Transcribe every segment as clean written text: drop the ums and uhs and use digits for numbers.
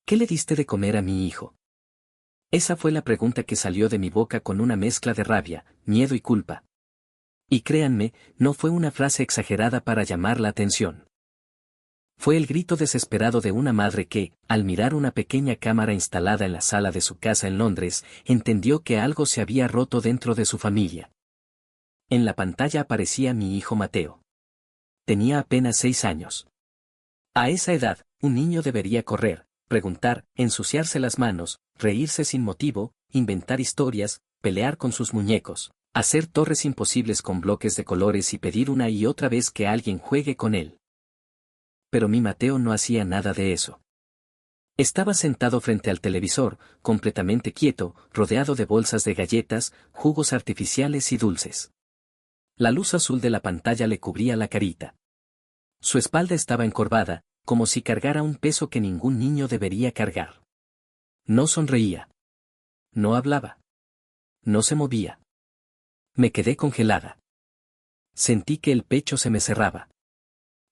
¿Qué le diste de comer a mi hijo? Esa fue la pregunta que salió de mi boca con una mezcla de rabia, miedo y culpa. Y créanme, no fue una frase exagerada para llamar la atención. Fue el grito desesperado de una madre que, al mirar una pequeña cámara instalada en la sala de su casa en Londres, entendió que algo se había roto dentro de su familia. En la pantalla aparecía mi hijo Mateo. Tenía apenas 6 años. A esa edad, un niño debería correr, preguntar, ensuciarse las manos, reírse sin motivo, inventar historias, pelear con sus muñecos, hacer torres imposibles con bloques de colores y pedir una y otra vez que alguien juegue con él. Pero mi Mateo no hacía nada de eso. Estaba sentado frente al televisor, completamente quieto, rodeado de bolsas de galletas, jugos artificiales y dulces. La luz azul de la pantalla le cubría la carita. Su espalda estaba encorvada, como si cargara un peso que ningún niño debería cargar. No sonreía. No hablaba. No se movía. Me quedé congelada. Sentí que el pecho se me cerraba.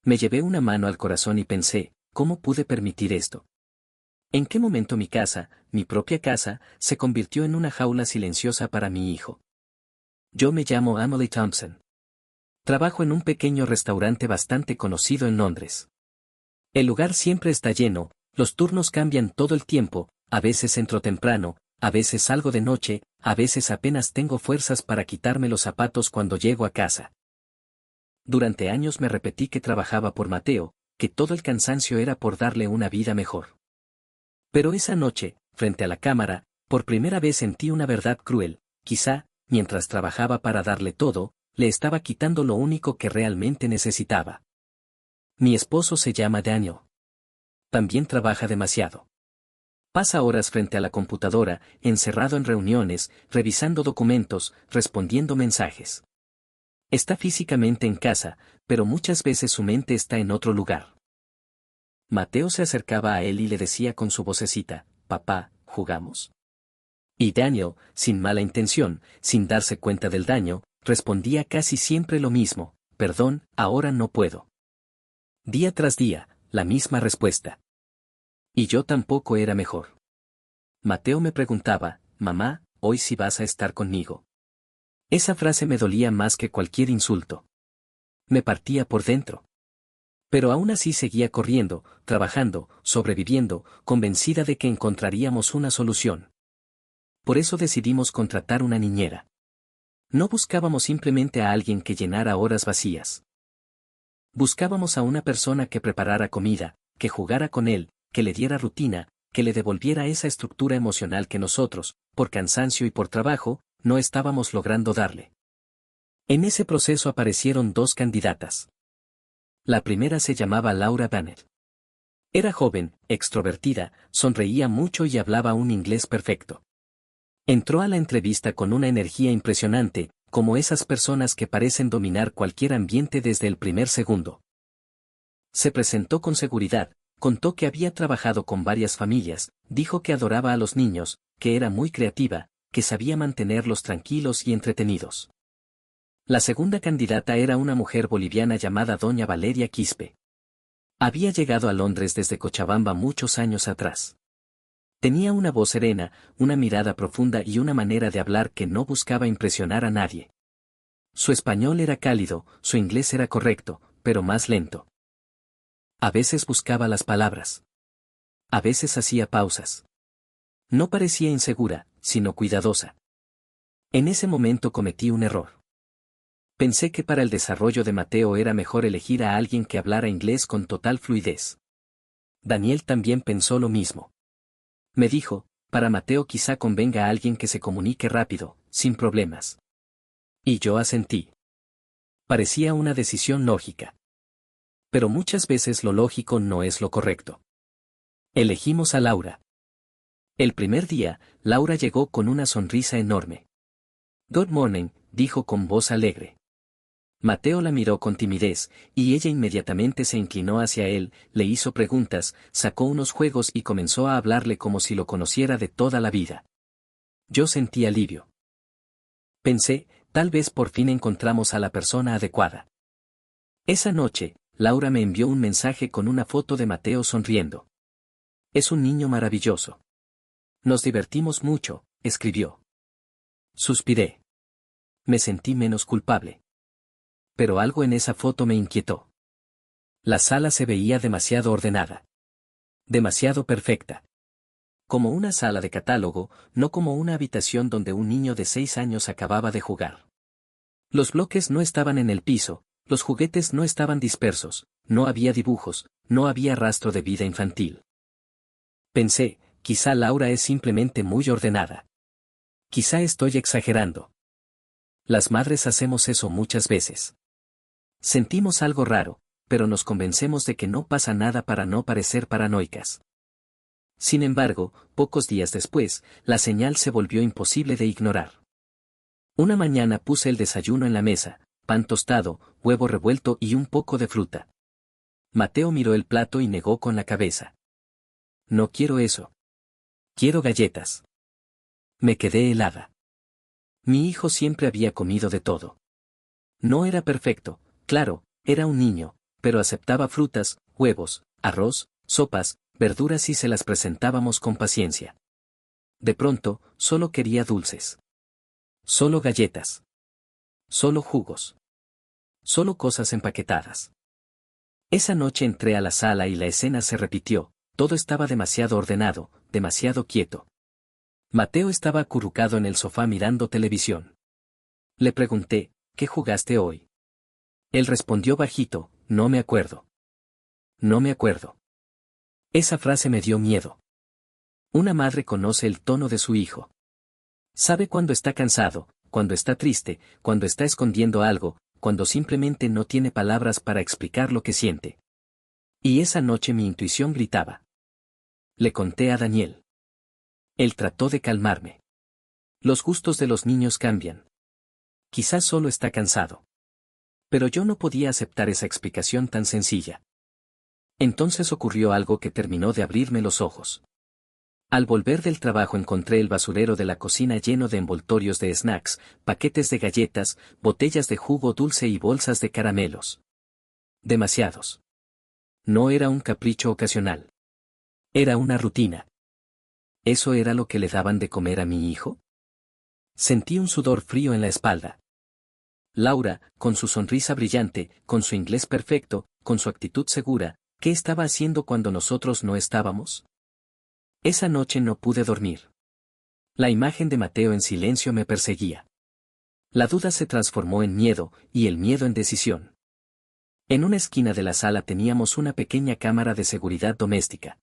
Me llevé una mano al corazón y pensé, ¿cómo pude permitir esto? ¿En qué momento mi casa, mi propia casa, se convirtió en una jaula silenciosa para mi hijo? Yo me llamo Emily Thompson. Trabajo en un pequeño restaurante bastante conocido en Londres. El lugar siempre está lleno, los turnos cambian todo el tiempo, a veces entro temprano, a veces salgo de noche, a veces apenas tengo fuerzas para quitarme los zapatos cuando llego a casa. Durante años me repetí que trabajaba por Mateo, que todo el cansancio era por darle una vida mejor. Pero esa noche, frente a la cámara, por primera vez sentí una verdad cruel, quizá, mientras trabajaba para darle todo, le estaba quitando lo único que realmente necesitaba. Mi esposo se llama Daniel. También trabaja demasiado. Pasa horas frente a la computadora, encerrado en reuniones, revisando documentos, respondiendo mensajes. Está físicamente en casa, pero muchas veces su mente está en otro lugar. Mateo se acercaba a él y le decía con su vocecita, «Papá, ¿jugamos?». Y Daniel, sin mala intención, sin darse cuenta del daño, respondía casi siempre lo mismo, «Perdón, ahora no puedo». Día tras día, la misma respuesta. Y yo tampoco era mejor. Mateo me preguntaba, «Mamá, ¿hoy sí vas a estar conmigo?». Esa frase me dolía más que cualquier insulto. Me partía por dentro. Pero aún así seguía corriendo, trabajando, sobreviviendo, convencida de que encontraríamos una solución. Por eso decidimos contratar una niñera. No buscábamos simplemente a alguien que llenara horas vacías. Buscábamos a una persona que preparara comida, que jugara con él, que le diera rutina, que le devolviera esa estructura emocional que nosotros, por cansancio y por trabajo, no estábamos logrando darle. En ese proceso aparecieron 2 candidatas. La primera se llamaba Laura Bennett. Era joven, extrovertida, sonreía mucho y hablaba un inglés perfecto. Entró a la entrevista con una energía impresionante, como esas personas que parecen dominar cualquier ambiente desde el primer segundo. Se presentó con seguridad, contó que había trabajado con varias familias, dijo que adoraba a los niños, que era muy creativa, que sabía mantenerlos tranquilos y entretenidos. La segunda candidata era una mujer boliviana llamada doña Valeria Quispe. Había llegado a Londres desde Cochabamba muchos años atrás. Tenía una voz serena, una mirada profunda y una manera de hablar que no buscaba impresionar a nadie. Su español era cálido, su inglés era correcto, pero más lento. A veces buscaba las palabras. A veces hacía pausas. No parecía insegura, sino cuidadosa. En ese momento cometí un error. Pensé que para el desarrollo de Mateo era mejor elegir a alguien que hablara inglés con total fluidez. Daniel también pensó lo mismo. Me dijo, para Mateo quizá convenga a alguien que se comunique rápido, sin problemas. Y yo asentí. Parecía una decisión lógica. Pero muchas veces lo lógico no es lo correcto. Elegimos a Laura. El primer día, Laura llegó con una sonrisa enorme. «Good morning», dijo con voz alegre. Mateo la miró con timidez, y ella inmediatamente se inclinó hacia él, le hizo preguntas, sacó unos juegos y comenzó a hablarle como si lo conociera de toda la vida. Yo sentí alivio. Pensé, tal vez por fin encontramos a la persona adecuada. Esa noche, Laura me envió un mensaje con una foto de Mateo sonriendo. Es un niño maravilloso. Nos divertimos mucho, escribió. Suspiré. Me sentí menos culpable. Pero algo en esa foto me inquietó. La sala se veía demasiado ordenada. Demasiado perfecta. Como una sala de catálogo, no como una habitación donde un niño de 6 años acababa de jugar. Los bloques no estaban en el piso, los juguetes no estaban dispersos, no había dibujos, no había rastro de vida infantil. Pensé, quizá Laura es simplemente muy ordenada. Quizá estoy exagerando. Las madres hacemos eso muchas veces. Sentimos algo raro, pero nos convencemos de que no pasa nada para no parecer paranoicas. Sin embargo, pocos días después, la señal se volvió imposible de ignorar. Una mañana puse el desayuno en la mesa, pan tostado, huevo revuelto y un poco de fruta. Mateo miró el plato y negó con la cabeza. No quiero eso. Quiero galletas. Me quedé helada. Mi hijo siempre había comido de todo. No era perfecto, claro, era un niño, pero aceptaba frutas, huevos, arroz, sopas, verduras y se las presentábamos con paciencia. De pronto, solo quería dulces. Solo galletas. Solo jugos. Solo cosas empaquetadas. Esa noche entré a la sala y la escena se repitió, todo estaba demasiado ordenado, demasiado quieto. Mateo estaba acurrucado en el sofá mirando televisión. Le pregunté, ¿qué jugaste hoy? Él respondió bajito, no me acuerdo. No me acuerdo. Esa frase me dio miedo. Una madre conoce el tono de su hijo. Sabe cuando está cansado, cuando está triste, cuando está escondiendo algo, cuando simplemente no tiene palabras para explicar lo que siente. Y esa noche mi intuición gritaba. Le conté a Daniel. Él trató de calmarme. Los gustos de los niños cambian. Quizás solo está cansado. Pero yo no podía aceptar esa explicación tan sencilla. Entonces ocurrió algo que terminó de abrirme los ojos. Al volver del trabajo encontré el basurero de la cocina lleno de envoltorios de snacks, paquetes de galletas, botellas de jugo dulce y bolsas de caramelos. Demasiados. No era un capricho ocasional. Era una rutina. ¿Eso era lo que le daban de comer a mi hijo? Sentí un sudor frío en la espalda. Laura, con su sonrisa brillante, con su inglés perfecto, con su actitud segura, ¿qué estaba haciendo cuando nosotros no estábamos? Esa noche no pude dormir. La imagen de Mateo en silencio me perseguía. La duda se transformó en miedo, y el miedo en decisión. En una esquina de la sala teníamos una pequeña cámara de seguridad doméstica.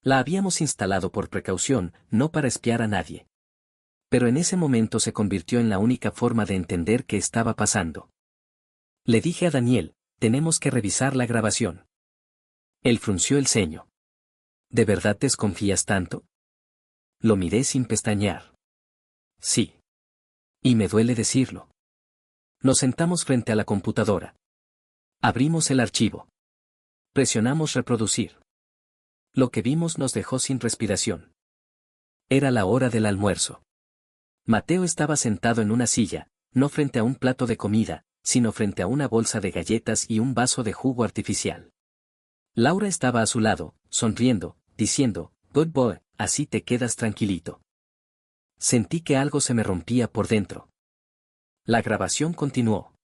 La habíamos instalado por precaución, no para espiar a nadie. Pero en ese momento se convirtió en la única forma de entender qué estaba pasando. Le dije a Daniel, tenemos que revisar la grabación. Él frunció el ceño. ¿De verdad desconfías tanto? Lo miré sin pestañear. Sí. Y me duele decirlo. Nos sentamos frente a la computadora. Abrimos el archivo. Presionamos reproducir. Lo que vimos nos dejó sin respiración. Era la hora del almuerzo. Mateo estaba sentado en una silla, no frente a un plato de comida, sino frente a una bolsa de galletas y un vaso de jugo artificial. Laura estaba a su lado, sonriendo, diciendo, "Good boy, así te quedas tranquilito". Sentí que algo se me rompía por dentro. La grabación continuó.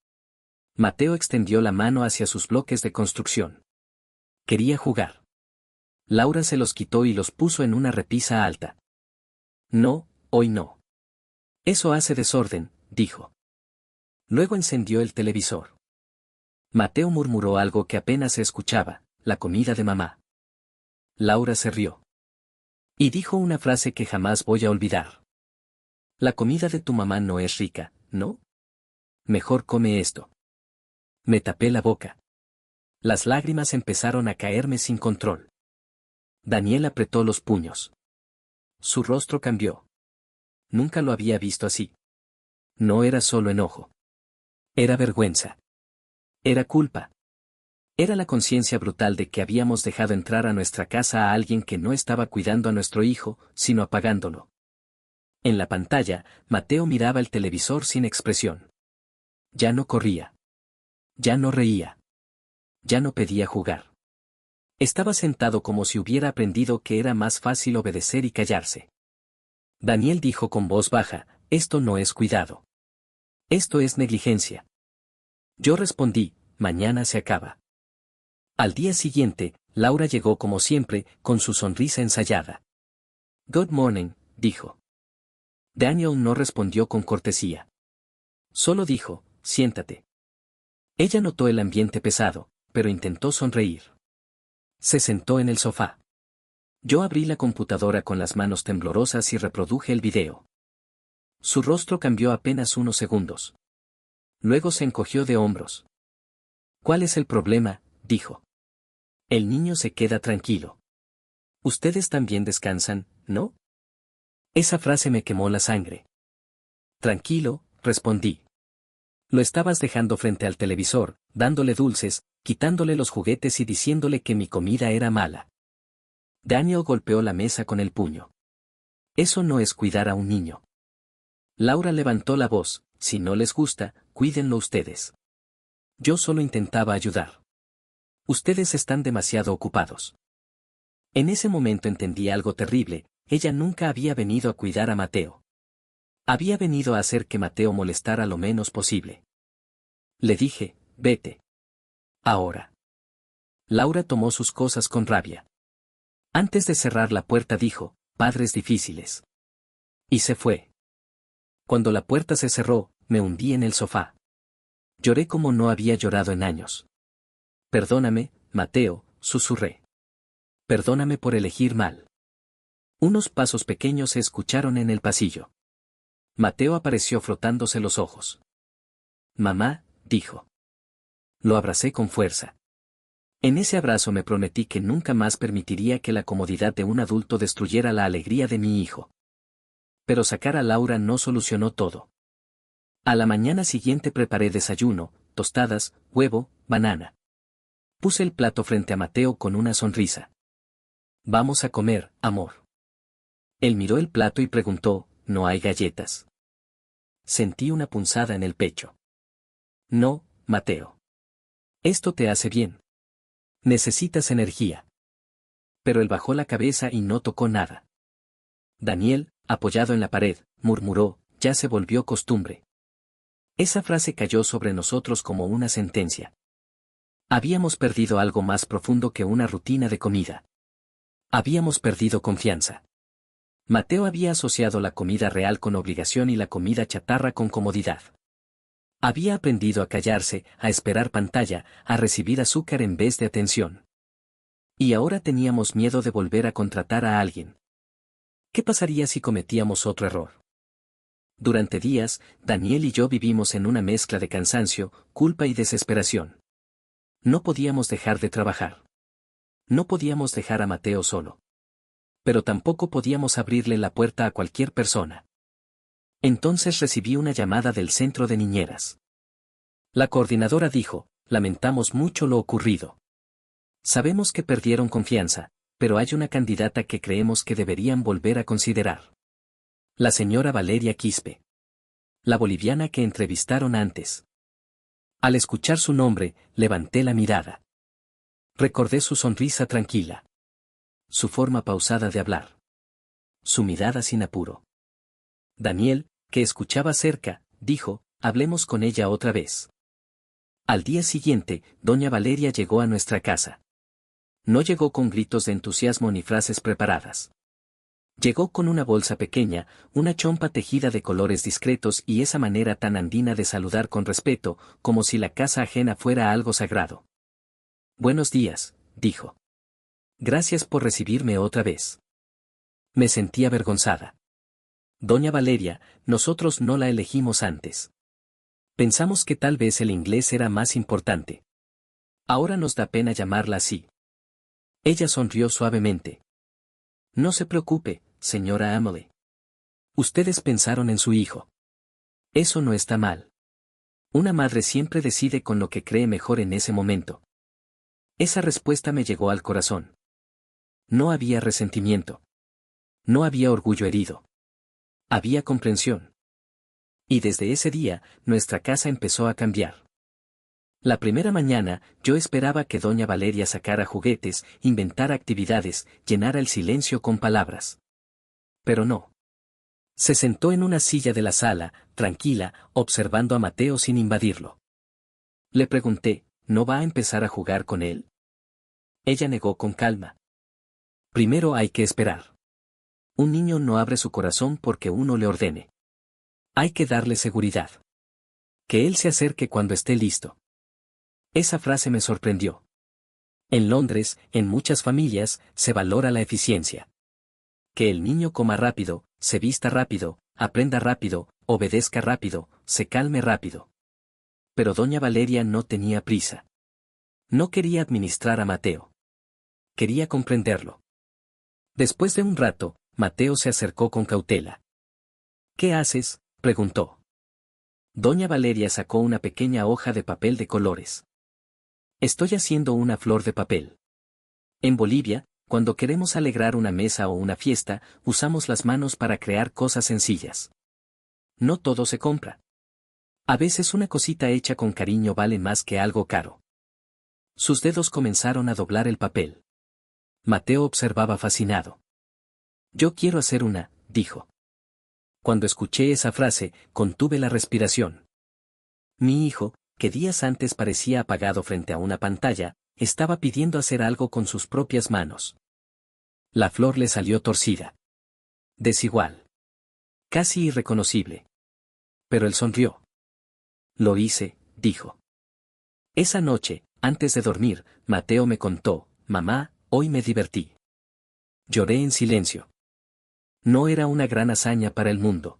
Mateo extendió la mano hacia sus bloques de construcción. Quería jugar. Laura se los quitó y los puso en una repisa alta. No, hoy no. Eso hace desorden, dijo. Luego encendió el televisor. Mateo murmuró algo que apenas se escuchaba, la comida de mamá. Laura se rió. Y dijo una frase que jamás voy a olvidar. La comida de tu mamá no es rica, ¿no? Mejor come esto. Me tapé la boca. Las lágrimas empezaron a caerme sin control. Daniel apretó los puños. Su rostro cambió. Nunca lo había visto así. No era solo enojo. Era vergüenza. Era culpa. Era la conciencia brutal de que habíamos dejado entrar a nuestra casa a alguien que no estaba cuidando a nuestro hijo, sino apagándolo. En la pantalla, Mateo miraba el televisor sin expresión. Ya no corría. Ya no reía. Ya no pedía jugar. Estaba sentado como si hubiera aprendido que era más fácil obedecer y callarse. Daniel dijo con voz baja, esto no es cuidado. Esto es negligencia. Yo respondí, mañana se acaba. Al día siguiente, Laura llegó como siempre, con su sonrisa ensayada. Good morning, dijo. Daniel no respondió con cortesía. Solo dijo, siéntate. Ella notó el ambiente pesado, pero intentó sonreír. Se sentó en el sofá. Yo abrí la computadora con las manos temblorosas y reproduje el video. Su rostro cambió apenas unos segundos. Luego se encogió de hombros. ¿Cuál es el problema?, dijo. El niño se queda tranquilo. Ustedes también descansan, ¿no? Esa frase me quemó la sangre. Tranquilo, respondí. Lo estabas dejando frente al televisor, dándole dulces, quitándole los juguetes y diciéndole que mi comida era mala. Daniel golpeó la mesa con el puño. Eso no es cuidar a un niño. Laura levantó la voz, si no les gusta, cuídenlo ustedes. Yo solo intentaba ayudar. Ustedes están demasiado ocupados. En ese momento entendí algo terrible, ella nunca había venido a cuidar a Mateo. Había venido a hacer que Mateo molestara lo menos posible. Le dije, vete. Ahora. Laura tomó sus cosas con rabia. Antes de cerrar la puerta dijo, padres difíciles. Y se fue. Cuando la puerta se cerró, me hundí en el sofá. Lloré como no había llorado en años. Perdóname, Mateo, susurré. Perdóname por elegir mal. Unos pasos pequeños se escucharon en el pasillo. Mateo apareció frotándose los ojos. Mamá, dijo. Lo abracé con fuerza. En ese abrazo me prometí que nunca más permitiría que la comodidad de un adulto destruyera la alegría de mi hijo. Pero sacar a Laura no solucionó todo. A la mañana siguiente preparé desayuno, tostadas, huevo, banana. Puse el plato frente a Mateo con una sonrisa. Vamos a comer, amor. Él miró el plato y preguntó, ¿no hay galletas? Sentí una punzada en el pecho. No, Mateo. Esto te hace bien. Necesitas energía. Pero él bajó la cabeza y no tocó nada. Daniel, apoyado en la pared, murmuró, ya se volvió costumbre. Esa frase cayó sobre nosotros como una sentencia. Habíamos perdido algo más profundo que una rutina de comida. Habíamos perdido confianza. Mateo había asociado la comida real con obligación y la comida chatarra con comodidad. Había aprendido a callarse, a esperar pantalla, a recibir azúcar en vez de atención. Y ahora teníamos miedo de volver a contratar a alguien. ¿Qué pasaría si cometíamos otro error? Durante días, Daniel y yo vivimos en una mezcla de cansancio, culpa y desesperación. No podíamos dejar de trabajar. No podíamos dejar a Mateo solo. Pero tampoco podíamos abrirle la puerta a cualquier persona. Entonces recibí una llamada del centro de niñeras. La coordinadora dijo, lamentamos mucho lo ocurrido. Sabemos que perdieron confianza, pero hay una candidata que creemos que deberían volver a considerar. La señora Valeria Quispe. La boliviana que entrevistaron antes. Al escuchar su nombre, levanté la mirada. Recordé su sonrisa tranquila. Su forma pausada de hablar. Su mirada sin apuro. Daniel, que escuchaba cerca, dijo, hablemos con ella otra vez. Al día siguiente, doña Valeria llegó a nuestra casa. No llegó con gritos de entusiasmo ni frases preparadas. Llegó con una bolsa pequeña, una chompa tejida de colores discretos y esa manera tan andina de saludar con respeto, como si la casa ajena fuera algo sagrado. Buenos días, dijo. Gracias por recibirme otra vez. Me sentí avergonzada. Doña Valeria, nosotros no la elegimos antes. Pensamos que tal vez el inglés era más importante. Ahora nos da pena llamarla así. Ella sonrió suavemente. No se preocupe, señora Emily. Ustedes pensaron en su hijo. Eso no está mal. Una madre siempre decide con lo que cree mejor en ese momento. Esa respuesta me llegó al corazón. No había resentimiento. No había orgullo herido. Había comprensión. Y desde ese día, nuestra casa empezó a cambiar. La primera mañana, yo esperaba que doña Valeria sacara juguetes, inventara actividades, llenara el silencio con palabras. Pero no. Se sentó en una silla de la sala, tranquila, observando a Mateo sin invadirlo. Le pregunté, ¿no va a empezar a jugar con él? Ella negó con calma. Primero hay que esperar. Un niño no abre su corazón porque uno le ordene. Hay que darle seguridad. Que él se acerque cuando esté listo. Esa frase me sorprendió. En Londres, en muchas familias, se valora la eficiencia. Que el niño coma rápido, se vista rápido, aprenda rápido, obedezca rápido, se calme rápido. Pero doña Valeria no tenía prisa. No quería administrar a Mateo. Quería comprenderlo. Después de un rato, Mateo se acercó con cautela. ¿Qué haces?, preguntó. Doña Valeria sacó una pequeña hoja de papel de colores. Estoy haciendo una flor de papel. En Bolivia, cuando queremos alegrar una mesa o una fiesta, usamos las manos para crear cosas sencillas. No todo se compra. A veces una cosita hecha con cariño vale más que algo caro. Sus dedos comenzaron a doblar el papel. Mateo observaba fascinado. Yo quiero hacer una, dijo. Cuando escuché esa frase, contuve la respiración. Mi hijo, que días antes parecía apagado frente a una pantalla, estaba pidiendo hacer algo con sus propias manos. La flor le salió torcida. Desigual. Casi irreconocible. Pero él sonrió. Lo hice, dijo. Esa noche, antes de dormir, Mateo me contó, mamá, hoy me divertí. Lloré en silencio. No era una gran hazaña para el mundo.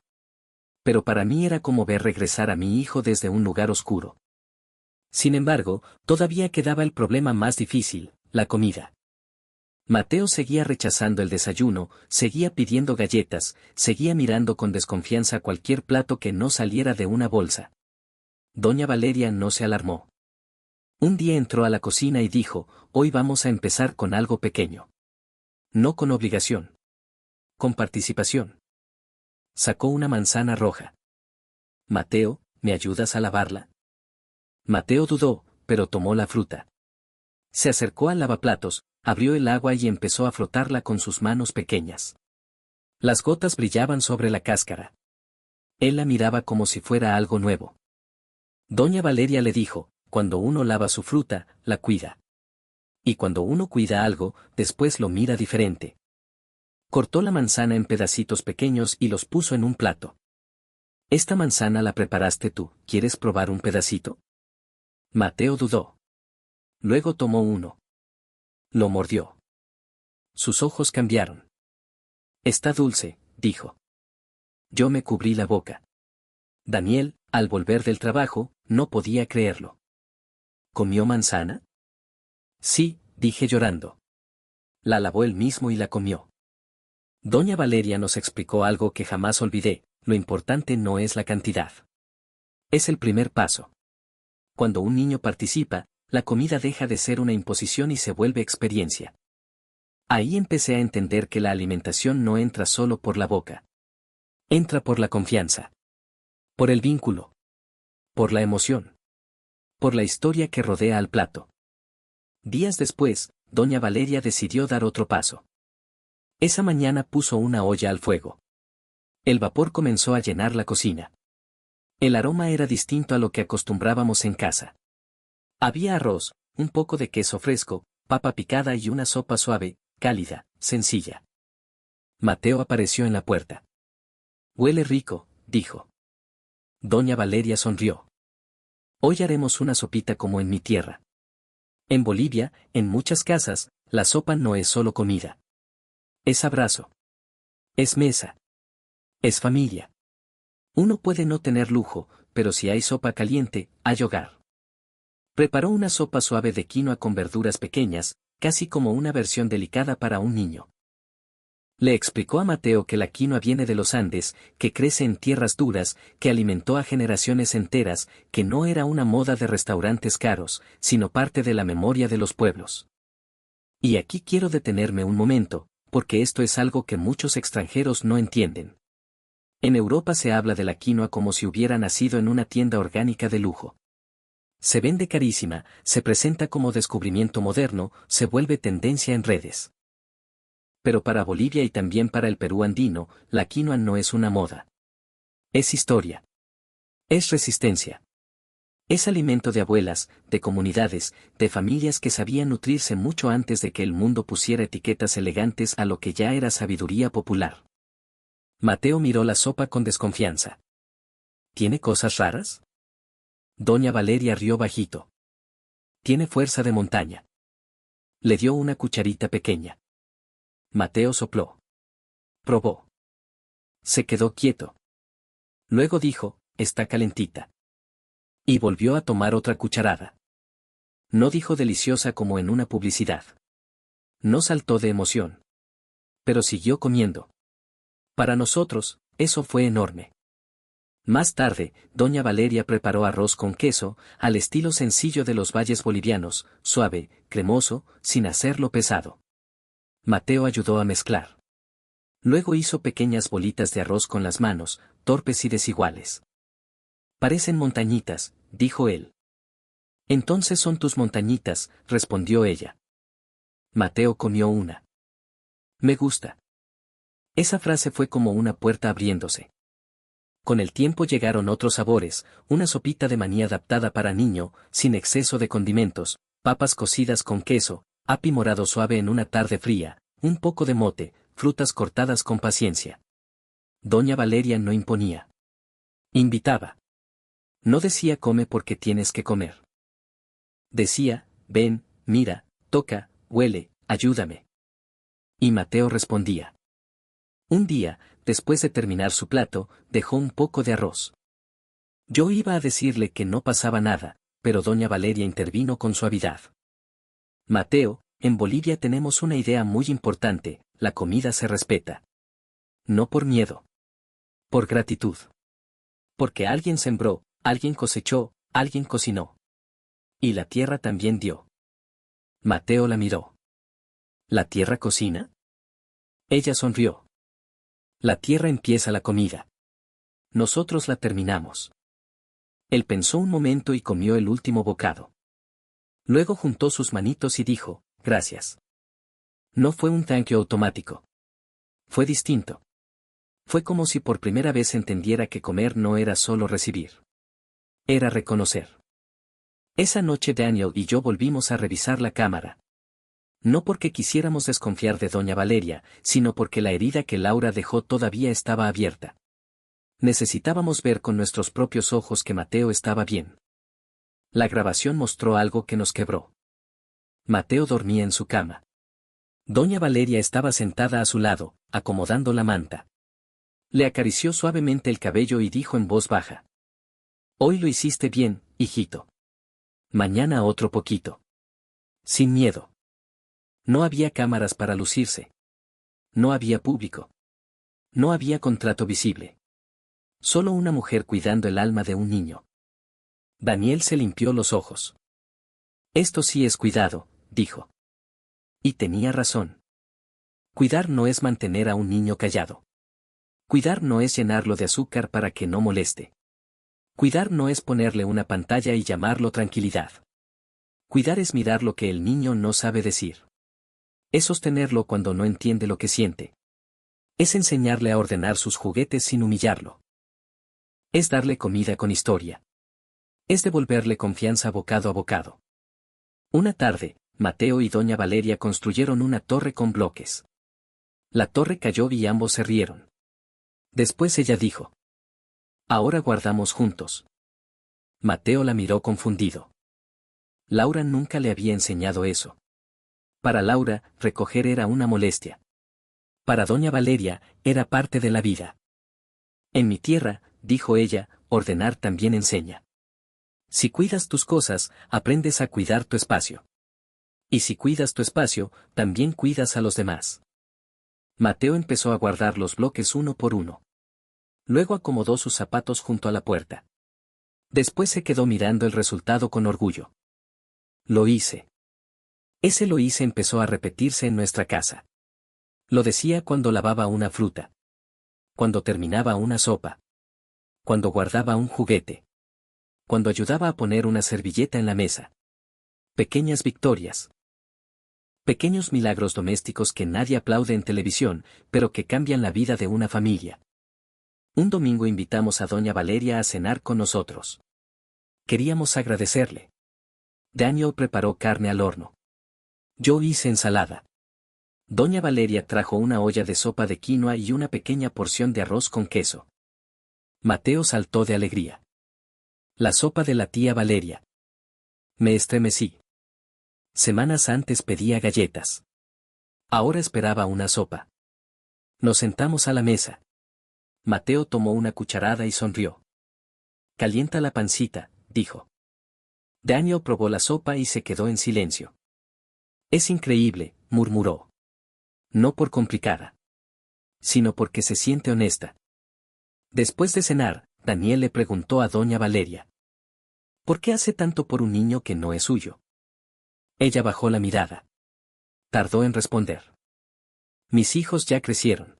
Pero para mí era como ver regresar a mi hijo desde un lugar oscuro. Sin embargo, todavía quedaba el problema más difícil, la comida. Mateo seguía rechazando el desayuno, seguía pidiendo galletas, seguía mirando con desconfianza cualquier plato que no saliera de una bolsa. Doña Valeria no se alarmó. Un día entró a la cocina y dijo, hoy vamos a empezar con algo pequeño. No con obligación. Con participación. Sacó una manzana roja. Mateo, ¿me ayudas a lavarla? Mateo dudó, pero tomó la fruta. Se acercó al lavaplatos, abrió el agua y empezó a frotarla con sus manos pequeñas. Las gotas brillaban sobre la cáscara. Él la miraba como si fuera algo nuevo. Doña Valeria le dijo, cuando uno lava su fruta, la cuida. Y cuando uno cuida algo, después lo mira diferente. Cortó la manzana en pedacitos pequeños y los puso en un plato. Esta manzana la preparaste tú, ¿quieres probar un pedacito? Mateo dudó. Luego tomó uno. Lo mordió. Sus ojos cambiaron. Está dulce, dijo. Yo me cubrí la boca. Daniel, al volver del trabajo, no podía creerlo. ¿Comió manzana? Sí, dije llorando. La lavó él mismo y la comió. Doña Valeria nos explicó algo que jamás olvidé, lo importante no es la cantidad. Es el primer paso. Cuando un niño participa, la comida deja de ser una imposición y se vuelve experiencia. Ahí empecé a entender que la alimentación no entra solo por la boca. Entra por la confianza. Por el vínculo. Por la emoción. Por la historia que rodea al plato. Días después, doña Valeria decidió dar otro paso. Esa mañana puso una olla al fuego. El vapor comenzó a llenar la cocina. El aroma era distinto a lo que acostumbrábamos en casa. Había arroz, un poco de queso fresco, papa picada y una sopa suave, cálida, sencilla. Mateo apareció en la puerta. Huele rico, dijo. Doña Valeria sonrió. Hoy haremos una sopita como en mi tierra. En Bolivia, en muchas casas, la sopa no es solo comida. Es abrazo. Es mesa. Es familia. Uno puede no tener lujo, pero si hay sopa caliente, hay hogar. Preparó una sopa suave de quinoa con verduras pequeñas, casi como una versión delicada para un niño. Le explicó a Mateo que la quinoa viene de los Andes, que crece en tierras duras, que alimentó a generaciones enteras, que no era una moda de restaurantes caros, sino parte de la memoria de los pueblos. Y aquí quiero detenerme un momento, porque esto es algo que muchos extranjeros no entienden. En Europa se habla de la quinoa como si hubiera nacido en una tienda orgánica de lujo. Se vende carísima, se presenta como descubrimiento moderno, se vuelve tendencia en redes. Pero para Bolivia y también para el Perú andino, la quinoa no es una moda. Es historia. Es resistencia. Es alimento de abuelas, de comunidades, de familias que sabían nutrirse mucho antes de que el mundo pusiera etiquetas elegantes a lo que ya era sabiduría popular. Mateo miró la sopa con desconfianza. ¿Tiene cosas raras? Doña Valeria rió bajito. Tiene fuerza de montaña. Le dio una cucharita pequeña. Mateo sopló. Probó. Se quedó quieto. Luego dijo, está calentita. Y volvió a tomar otra cucharada. No dijo deliciosa como en una publicidad. No saltó de emoción. Pero siguió comiendo. Para nosotros, eso fue enorme. Más tarde, doña Valeria preparó arroz con queso, al estilo sencillo de los valles bolivianos, suave, cremoso, sin hacerlo pesado. Mateo ayudó a mezclar. Luego hizo pequeñas bolitas de arroz con las manos, torpes y desiguales. Parecen montañitas, dijo él. Entonces son tus montañitas, respondió ella. Mateo comió una. Me gusta. Esa frase fue como una puerta abriéndose. Con el tiempo llegaron otros sabores, una sopita de maní adaptada para niño, sin exceso de condimentos, papas cocidas con queso, api morado suave en una tarde fría, un poco de mote, frutas cortadas con paciencia. Doña Valeria no imponía. Invitaba. No decía come porque tienes que comer. Decía, ven, mira, toca, huele, ayúdame. Y Mateo respondía. Un día, después de terminar su plato, dejó un poco de arroz. Yo iba a decirle que no pasaba nada, pero doña Valeria intervino con suavidad. Mateo, en Bolivia tenemos una idea muy importante, la comida se respeta. No por miedo. Por gratitud. Porque alguien sembró, alguien cosechó, alguien cocinó. Y la tierra también dio. Mateo la miró. ¿La tierra cocina? Ella sonrió. La tierra empieza la comida. Nosotros la terminamos. Él pensó un momento y comió el último bocado. Luego juntó sus manitos y dijo, gracias. No fue un thank you automático. Fue distinto. Fue como si por primera vez entendiera que comer no era solo recibir. Era reconocer. Esa noche Daniel y yo volvimos a revisar la cámara. No porque quisiéramos desconfiar de doña Valeria, sino porque la herida que Laura dejó todavía estaba abierta. Necesitábamos ver con nuestros propios ojos que Mateo estaba bien. La grabación mostró algo que nos quebró. Mateo dormía en su cama. Doña Valeria estaba sentada a su lado, acomodando la manta. Le acarició suavemente el cabello y dijo en voz baja. Hoy lo hiciste bien, hijito. Mañana otro poquito. Sin miedo. No había cámaras para lucirse. No había público. No había contrato visible. Solo una mujer cuidando el alma de un niño. Daniel se limpió los ojos. Esto sí es cuidado, dijo. Y tenía razón. Cuidar no es mantener a un niño callado. Cuidar no es llenarlo de azúcar para que no moleste. Cuidar no es ponerle una pantalla y llamarlo tranquilidad. Cuidar es mirar lo que el niño no sabe decir. Es sostenerlo cuando no entiende lo que siente. Es enseñarle a ordenar sus juguetes sin humillarlo. Es darle comida con historia. Es devolverle confianza bocado a bocado. Una tarde, Mateo y doña Valeria construyeron una torre con bloques. La torre cayó y ambos se rieron. Después ella dijo. Ahora guardamos juntos. Mateo la miró confundido. Laura nunca le había enseñado eso. Para Laura, recoger era una molestia. Para doña Valeria, era parte de la vida. En mi tierra, dijo ella, ordenar también enseña. Si cuidas tus cosas, aprendes a cuidar tu espacio. Y si cuidas tu espacio, también cuidas a los demás. Mateo empezó a guardar los bloques uno por uno. Luego acomodó sus zapatos junto a la puerta. Después se quedó mirando el resultado con orgullo. Lo hice. Ese lo hice empezó a repetirse en nuestra casa. Lo decía cuando lavaba una fruta. Cuando terminaba una sopa. Cuando guardaba un juguete. Cuando ayudaba a poner una servilleta en la mesa. Pequeñas victorias. Pequeños milagros domésticos que nadie aplaude en televisión, pero que cambian la vida de una familia. Un domingo invitamos a doña Valeria a cenar con nosotros. Queríamos agradecerle. Daniel preparó carne al horno. Yo hice ensalada. Doña Valeria trajo una olla de sopa de quinoa y una pequeña porción de arroz con queso. Mateo saltó de alegría. La sopa de la tía Valeria. Me estremecí. Semanas antes pedía galletas. Ahora esperaba una sopa. Nos sentamos a la mesa. Mateo tomó una cucharada y sonrió. Calienta la pancita, dijo. Daniel probó la sopa y se quedó en silencio. Es increíble, murmuró. No por complicada, sino porque se siente honesta. Después de cenar, Daniel le preguntó a doña Valeria. ¿Por qué hace tanto por un niño que no es suyo? Ella bajó la mirada. Tardó en responder. Mis hijos ya crecieron.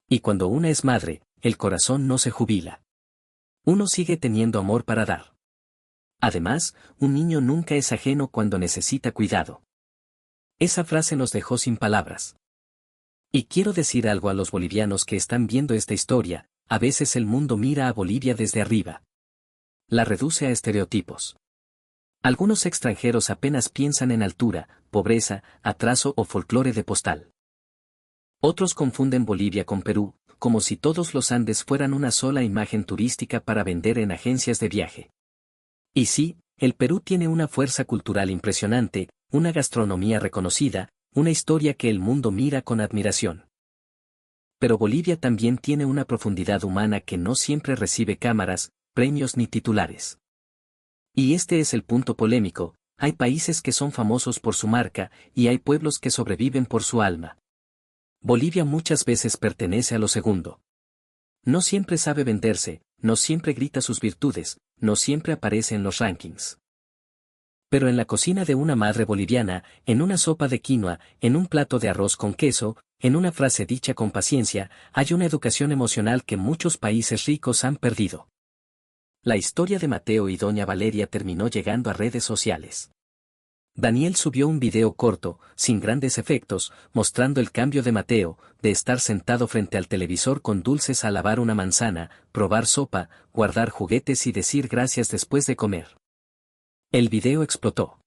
Y cuando una es madre, el corazón no se jubila. Uno sigue teniendo amor para dar. Además, un niño nunca es ajeno cuando necesita cuidado. Esa frase nos dejó sin palabras. Y quiero decir algo a los bolivianos que están viendo esta historia, a veces el mundo mira a Bolivia desde arriba. La reduce a estereotipos. Algunos extranjeros apenas piensan en altura, pobreza, atraso o folclore de postal. Otros confunden Bolivia con Perú, como si todos los Andes fueran una sola imagen turística para vender en agencias de viaje. Y sí, el Perú tiene una fuerza cultural impresionante, una gastronomía reconocida, una historia que el mundo mira con admiración. Pero Bolivia también tiene una profundidad humana que no siempre recibe cámaras, premios ni titulares. Y este es el punto polémico, hay países que son famosos por su marca, y hay pueblos que sobreviven por su alma. Bolivia muchas veces pertenece a lo segundo. No siempre sabe venderse, no siempre grita sus virtudes, no siempre aparece en los rankings. Pero en la cocina de una madre boliviana, en una sopa de quinoa, en un plato de arroz con queso, en una frase dicha con paciencia, hay una educación emocional que muchos países ricos han perdido. La historia de Mateo y doña Valeria terminó llegando a redes sociales. Daniel subió un video corto, sin grandes efectos, mostrando el cambio de Mateo, de estar sentado frente al televisor con dulces a lavar una manzana, probar sopa, guardar juguetes y decir gracias después de comer. El video explotó.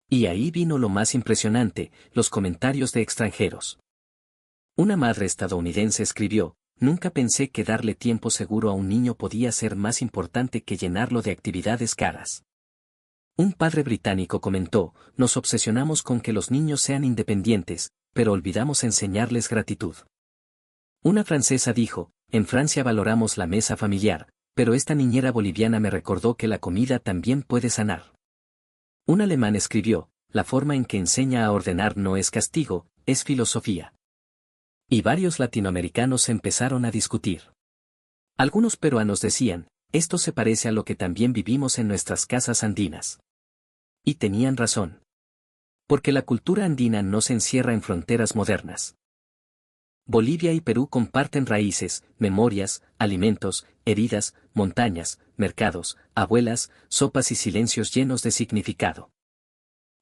Y ahí vino lo más impresionante, los comentarios de extranjeros. Una madre estadounidense escribió, nunca pensé que darle tiempo seguro a un niño podía ser más importante que llenarlo de actividades caras. Un padre británico comentó, nos obsesionamos con que los niños sean independientes, pero olvidamos enseñarles gratitud. Una francesa dijo, en Francia valoramos la mesa familiar, pero esta niñera boliviana me recordó que la comida también puede sanar. Un alemán escribió, la forma en que enseña a ordenar no es castigo, es filosofía. Y varios latinoamericanos empezaron a discutir. Algunos peruanos decían, esto se parece a lo que también vivimos en nuestras casas andinas. Y tenían razón. Porque la cultura andina no se encierra en fronteras modernas. Bolivia y Perú comparten raíces, memorias, alimentos, heridas, montañas, mercados, abuelas, sopas y silencios llenos de significado.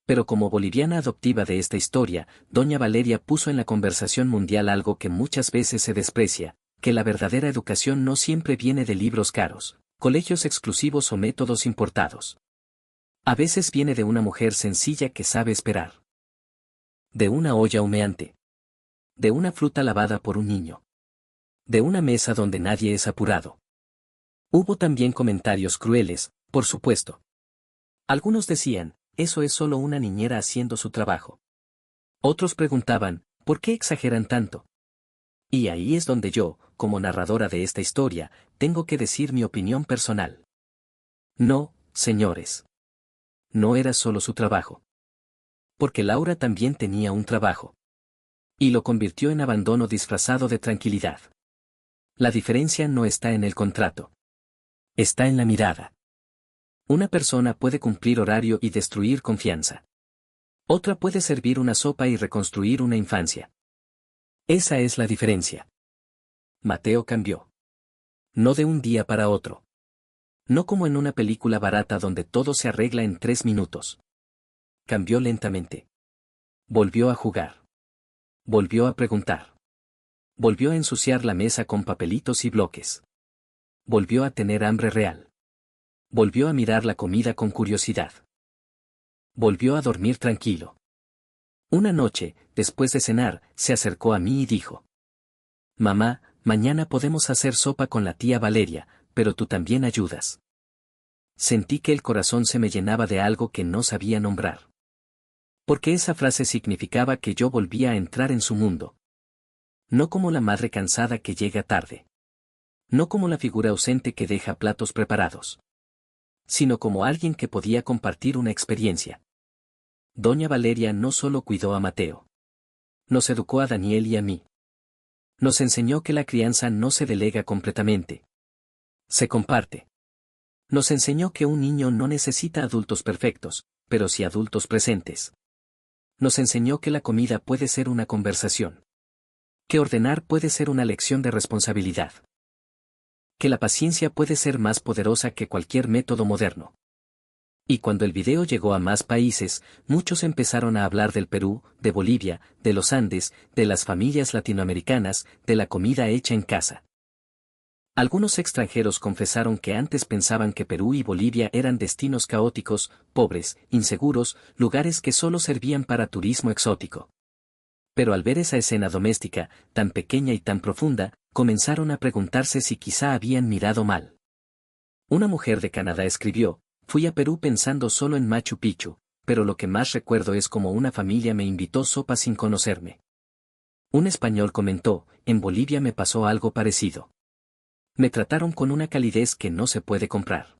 Pero como boliviana adoptiva de esta historia, doña Valeria puso en la conversación mundial algo que muchas veces se desprecia, que la verdadera educación no siempre viene de libros caros, colegios exclusivos o métodos importados. A veces viene de una mujer sencilla que sabe esperar. De una olla humeante. De una fruta lavada por un niño. De una mesa donde nadie es apurado. Hubo también comentarios crueles, por supuesto. Algunos decían, eso es solo una niñera haciendo su trabajo. Otros preguntaban, ¿por qué exageran tanto? Y ahí es donde yo, como narradora de esta historia, tengo que decir mi opinión personal. No, señores. No era solo su trabajo. Porque Laura también tenía un trabajo. Y lo convirtió en abandono disfrazado de tranquilidad. La diferencia no está en el contrato. Está en la mirada. Una persona puede cumplir horario y destruir confianza. Otra puede servir una sopa y reconstruir una infancia. Esa es la diferencia. Mateo cambió. No de un día para otro. No como en una película barata donde todo se arregla en 3 minutos. Cambió lentamente. Volvió a jugar. Volvió a preguntar. Volvió a ensuciar la mesa con papelitos y bloques. Volvió a tener hambre real. Volvió a mirar la comida con curiosidad. Volvió a dormir tranquilo. Una noche, después de cenar, se acercó a mí y dijo: Mamá, mañana podemos hacer sopa con la tía Valeria, pero tú también ayudas. Sentí que el corazón se me llenaba de algo que no sabía nombrar. Porque esa frase significaba que yo volvía a entrar en su mundo. No como la madre cansada que llega tarde. No como la figura ausente que deja platos preparados. Sino como alguien que podía compartir una experiencia. Doña Valeria no solo cuidó a Mateo. Nos educó a Daniel y a mí. Nos enseñó que la crianza no se delega completamente. Se comparte. Nos enseñó que un niño no necesita adultos perfectos, pero sí adultos presentes. Nos enseñó que la comida puede ser una conversación. Que ordenar puede ser una lección de responsabilidad. Que la paciencia puede ser más poderosa que cualquier método moderno. Y cuando el video llegó a más países, muchos empezaron a hablar del Perú, de Bolivia, de los Andes, de las familias latinoamericanas, de la comida hecha en casa. Algunos extranjeros confesaron que antes pensaban que Perú y Bolivia eran destinos caóticos, pobres, inseguros, lugares que solo servían para turismo exótico. Pero al ver esa escena doméstica, tan pequeña y tan profunda, comenzaron a preguntarse si quizá habían mirado mal. Una mujer de Canadá escribió: Fui a Perú pensando solo en Machu Picchu, pero lo que más recuerdo es como una familia me invitó sopa sin conocerme. Un español comentó: En Bolivia me pasó algo parecido. Me trataron con una calidez que no se puede comprar.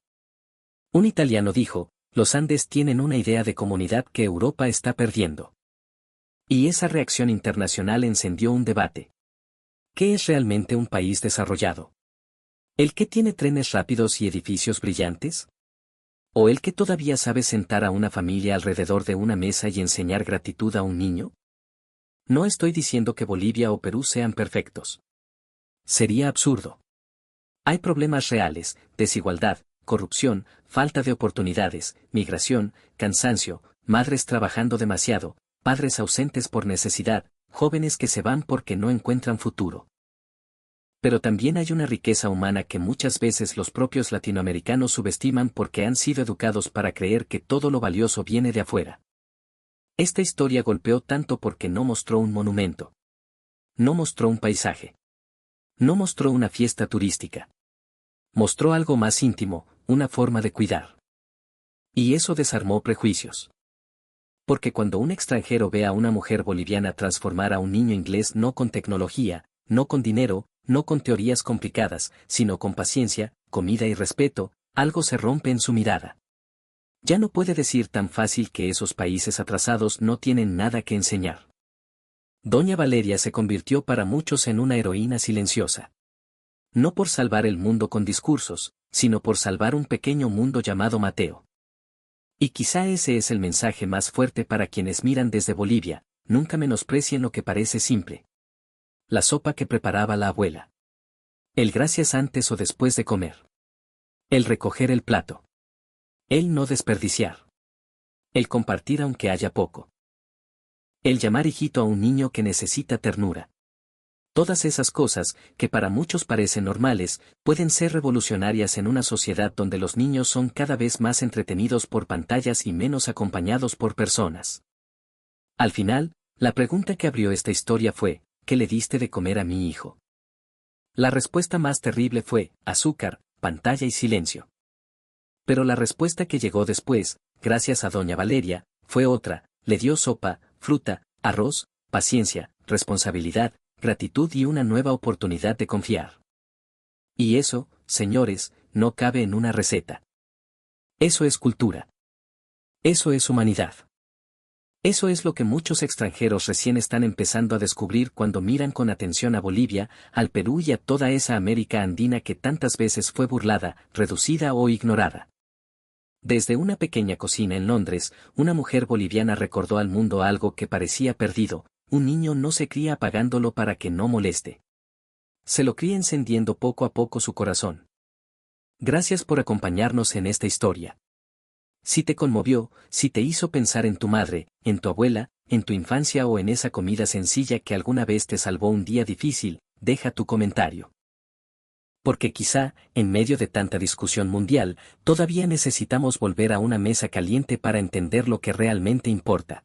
Un italiano dijo: Los Andes tienen una idea de comunidad que Europa está perdiendo. Y esa reacción internacional encendió un debate. ¿Qué es realmente un país desarrollado? ¿El que tiene trenes rápidos y edificios brillantes? ¿O el que todavía sabe sentar a una familia alrededor de una mesa y enseñar gratitud a un niño? No estoy diciendo que Bolivia o Perú sean perfectos. Sería absurdo. Hay problemas reales: desigualdad, corrupción, falta de oportunidades, migración, cansancio, madres trabajando demasiado, padres ausentes por necesidad, jóvenes que se van porque no encuentran futuro. Pero también hay una riqueza humana que muchas veces los propios latinoamericanos subestiman porque han sido educados para creer que todo lo valioso viene de afuera. Esta historia golpeó tanto porque no mostró un monumento. No mostró un paisaje. No mostró una fiesta turística. Mostró algo más íntimo, una forma de cuidar. Y eso desarmó prejuicios. Porque cuando un extranjero ve a una mujer boliviana transformar a un niño inglés no con tecnología, no con dinero, no con teorías complicadas, sino con paciencia, comida y respeto, algo se rompe en su mirada. Ya no puede decir tan fácil que esos países atrasados no tienen nada que enseñar. Doña Valeria se convirtió para muchos en una heroína silenciosa. No por salvar el mundo con discursos, sino por salvar un pequeño mundo llamado Mateo. Y quizá ese es el mensaje más fuerte para quienes miran desde Bolivia: nunca menosprecien lo que parece simple. La sopa que preparaba la abuela. El gracias antes o después de comer. El recoger el plato. El no desperdiciar. El compartir aunque haya poco. El llamar hijito a un niño que necesita ternura. Todas esas cosas, que para muchos parecen normales, pueden ser revolucionarias en una sociedad donde los niños son cada vez más entretenidos por pantallas y menos acompañados por personas. Al final, la pregunta que abrió esta historia fue: ¿qué le diste de comer a mi hijo? La respuesta más terrible fue: azúcar, pantalla y silencio. Pero la respuesta que llegó después, gracias a Doña Valeria, fue otra: le dio sopa, fruta, arroz, paciencia, responsabilidad, gratitud y una nueva oportunidad de confiar. Y eso, señores, no cabe en una receta. Eso es cultura. Eso es humanidad. Eso es lo que muchos extranjeros recién están empezando a descubrir cuando miran con atención a Bolivia, al Perú y a toda esa América andina que tantas veces fue burlada, reducida o ignorada. Desde una pequeña cocina en Londres, una mujer boliviana recordó al mundo algo que parecía perdido: un niño no se cría apagándolo para que no moleste. Se lo cría encendiendo poco a poco su corazón. Gracias por acompañarnos en esta historia. Si te conmovió, si te hizo pensar en tu madre, en tu abuela, en tu infancia o en esa comida sencilla que alguna vez te salvó un día difícil, deja tu comentario. Porque quizá, en medio de tanta discusión mundial, todavía necesitamos volver a una mesa caliente para entender lo que realmente importa.